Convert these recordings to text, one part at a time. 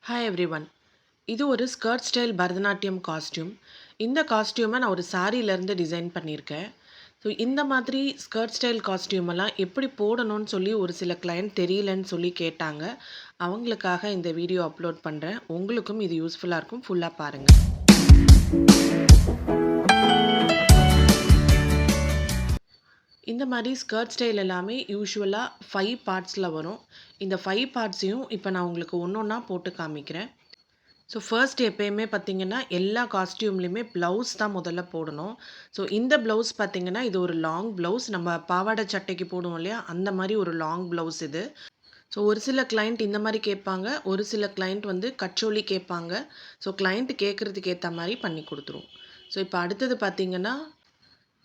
Hi everyone. இது ஒரு skirt style Bharatanatyam costume. இந்த காஸ்டியூமை நான் ஒரு சாரீலேருந்து டிசைன் பண்ணியிருக்கேன். ஸோ இந்த மாதிரி ஸ்கர்ட் ஸ்டைல் காஸ்டியூம் எல்லாம் எப்படி போடணும்னு சொல்லி ஒரு சில கிளையண்ட் தெரியலன்னு சொல்லி கேட்டாங்க. அவங்களுக்காக இந்த வீடியோ அப்லோட் பண்ணுறேன். உங்களுக்கும் இது யூஸ்ஃபுல்லாக இருக்கும். ஃபுல்லாக பாருங்கள். இந்த மாதிரி ஸ்கர்ட் ஸ்டைல் எல்லாமே யூஷுவலாக 5 பார்ட்ஸில் வரும். இந்த 5 பார்ட்ஸையும் இப்போ நான் உங்களுக்கு ஒன்று ஒன்றா போட்டு காமிக்கிறேன். ஸோ ஃபர்ஸ்ட் எப்பயுமே பார்த்தீங்கன்னா, எல்லா காஸ்டியூம்லேயுமே ப்ளவுஸ் தான் முதல்ல போடணும். ஸோ இந்த ப்ளவுஸ் பார்த்தீங்கன்னா, இது ஒரு லாங் ப்ளவுஸ். நம்ம பாவாடை சட்டைக்கு போடுவோம் இல்லையா? அந்த மாரி ஒரு லாங் ப்ளவுஸ் இது. ஸோ ஒரு சில கிளையண்ட் இந்த மாரி கேட்பாங்க. ஒரு சில கிளையண்ட் வந்து கச்சோலி கேட்பாங்க. ஸோ கிளையண்ட் கேட்கறதுக்கு ஏத்த மாரி பண்ணி குடுத்துருவோம். ஸோ இப்போ அடுத்தது பார்த்தீங்கன்னா,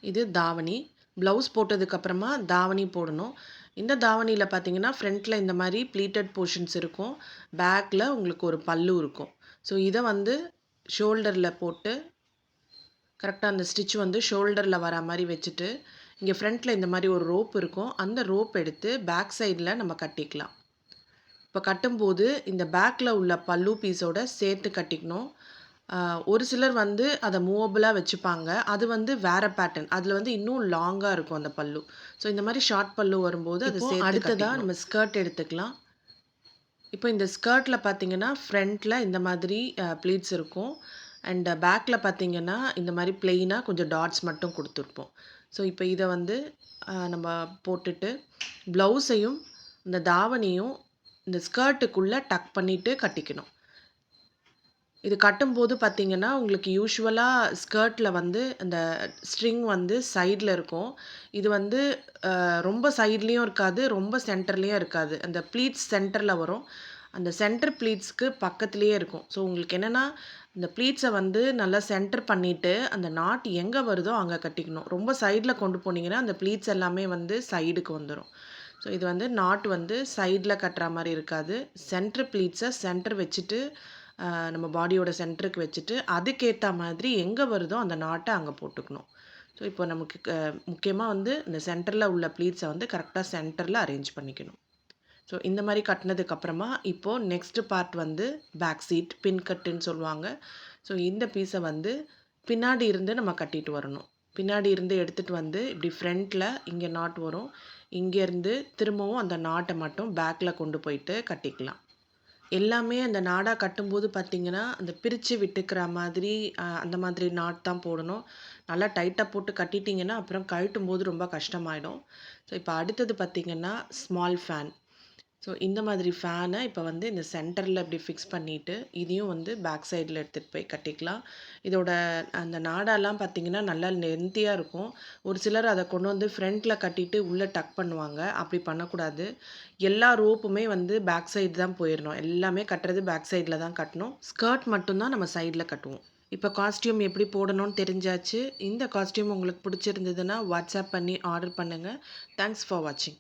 இது தாவணி. ப்ளவுஸ் போட்டதுக்கப்புறமா தாவணி போடணும். இந்த தாவணியில பார்த்தீங்கன்னா, ஃப்ரண்ட்ல இந்த மாரி ப்ளீட்டட் போர்ஷன்ஸ் இருக்கும். பேக்ல உங்களுக்கு ஒரு பல்லு இருக்கும். ஸோ இத வந்து ஷோல்டர்ல போட்டு கரெக்ட்டா அந்த ஸ்டிச் வந்து ஷோல்டர்ல வரா மாரி வச்சுட்டு, இங்க ஃப்ரண்ட்ல இந்த மாரி ஒரு ரோப் இருக்கும். அந்த ரோப் எடுத்து பேக் சைட்ல நம்ம கட்டிக்கலாம். இப்ப கட்டும்போது இந்த பேக்ல உள்ள பல்லு பீஸோட சேர்த்து கட்டிக்கணும். அ ஒரு சிலர் வந்து அத மூவபிளா வச்சுப்பாங்க. அது வந்து வேற பேட்டர்ன். அதுல வந்து இன்னும் லாங்கா இருக்கும் அந்த பல்லு. ஸோ இந்த மாரி ஷார்ட் பல்லு வரும்போது அத சேர்த்து அடுத்ததா கட்டிக்கணும். நம்ம ஸ்கர்ட் எடுத்துக்கலாம். இப்போ இந்த ஸ்கர்ட்ல பார்த்தீங்கன்னா, ஃப்ரண்ட்ல இந்த மாதிரி ப்ளீட்ஸ் இருக்கும். அண்ட் பேக்ல பார்த்தீங்கன்னா, இந்த மாரி பிளெயினா கொஞ்சம் டாட்ஸ் மட்டும் குடுத்துருப்போம். ஸோ இப்போ இத வந்து நம்ம போட்டுட்டு, ப்ளவுஸையும், இந்த தாவணியும் இந்த ஸ்கர்ட்டுக்குள்ள டக் பண்ணிட்டு கட்டிக்கணும். இது கட்டும்போது பார்த்தீங்கன்னா, உங்களுக்கு யூசுவலா ஸ்கர்ட்ல வந்து அந்த ஸ்ட்ரிங் வந்து சைட்ல இருக்கும். இது வந்து ரொம்ப சைட்லயும் இருக்காது, ரொம்ப சென்டர்லயும் இருக்காது. அந்த ப்ளீட்ஸ் சென்டர்ல வரும். அந்த சென்டர் ப்ளீட்ஸ்க்கு பக்கத்திலேயே இருக்கும். ஸோ உங்களுக்கு என்னன்னா, இந்த ப்ளீட்ஸ வந்து நல்லா சென்டர் பண்ணிட்டு, அந்த நாட் எங்க வருதோ அங்க கட்டிக்கணும். ரொம்ப சைட்ல கொண்டு போனீங்கன்னா, அந்த ப்ளீட்ஸ் எல்லாமே வந்து சைடுக்கு வந்துரும். ஸோ இது வந்து நாட் வந்து சைட்ல கட்டுற மாரி இருக்காது. சென்டர் ப்ளீட்ஸ சென்டர் வச்சுட்டு, நம்ம பாடியோட சென்டருக்கு வச்சுட்டு, அதுக்கேத்தா மாதிரி எங்க வருதோ அந்த நாட்ட அங்க போட்டுக்கணும். ஸோ இப்போ நமக்கு முக்கியமா வந்து இந்த சென்டர்ல உள்ள ப்ளீட்ஸ வந்து கரெக்ட்டா சென்டர்ல அரேஞ்ச் பண்ணிக்கணும். ஸோ இந்த மாரி கட்டுனதுக்கு அப்புறமா, இப்போ நெக்ஸ்ட் பார்ட் வந்து பேக் சீட், பின் கட்டுன்னு சொல்லுவாங்க. ஸோ இந்த பீஸ வந்து பின்னாடி இருந்து நம்ம கட்டிட்டு வரணும். பின்னாடி இருந்து எடுத்துட்டு வந்து இப்படி ஃப்ரண்ட்ல இங்க நாட் வரும். இங்கேருந்து திரும்பவும் அந்த நாட்ட மட்டும் பேக்ல கொண்டு போயிட்டு கட்டிக்கலாம். எல்லாமே அந்த நாடா கட்டும்போது பார்த்தீங்கன்னா, அந்த பிரிச்சு விட்டுக்கிற மாதிரி அந்த மாதிரி நாட் தான் போடணும். நல்லா டைட்டா போட்டு கட்டிட்டீங்கன்னா, அப்புறம் கழட்டும்போது ரொம்ப கஷ்டமாயிடும். ஸோ இப்போ அடுத்தது பார்த்தீங்கன்னா, ஸ்மால் ஃபேன். ஸோ இந்த மாதிரி ஃபேனை இப்போ வந்து இந்த சென்டரில் இப்படி ஃபிக்ஸ் பண்ணிவிட்டு இதையும் வந்து பேக் சைடில் எடுத்துகிட்டு போய் கட்டிக்கலாம். இதோட அந்த நாடாலாம் பார்த்தீங்கன்னா நல்லா லென்த்தியாக இருக்கும். ஒரு சிலர் அதை கொண்டு வந்து ஃப்ரண்ட்டில் கட்டிட்டு உள்ளே டக் பண்ணுவாங்க. அப்படி பண்ணக்கூடாது. எல்லா ரோப்புமே வந்து பேக் சைடு தான் போயிடணும். எல்லாமே கட்டுறது பேக் சைடில் தான் கட்டணும். ஸ்கர்ட் மட்டும்தான் நம்ம சைடில் கட்டுவோம். இப்போ காஸ்டியூம் எப்படி போடணும்னு தெரிஞ்சாச்சு. இந்த காஸ்டியூம் உங்களுக்கு பிடிச்சிருந்ததுன்னா வாட்ஸ்அப் பண்ணி ஆர்டர் பண்ணுங்கள். தேங்க்ஸ் ஃபார் வாட்சிங்.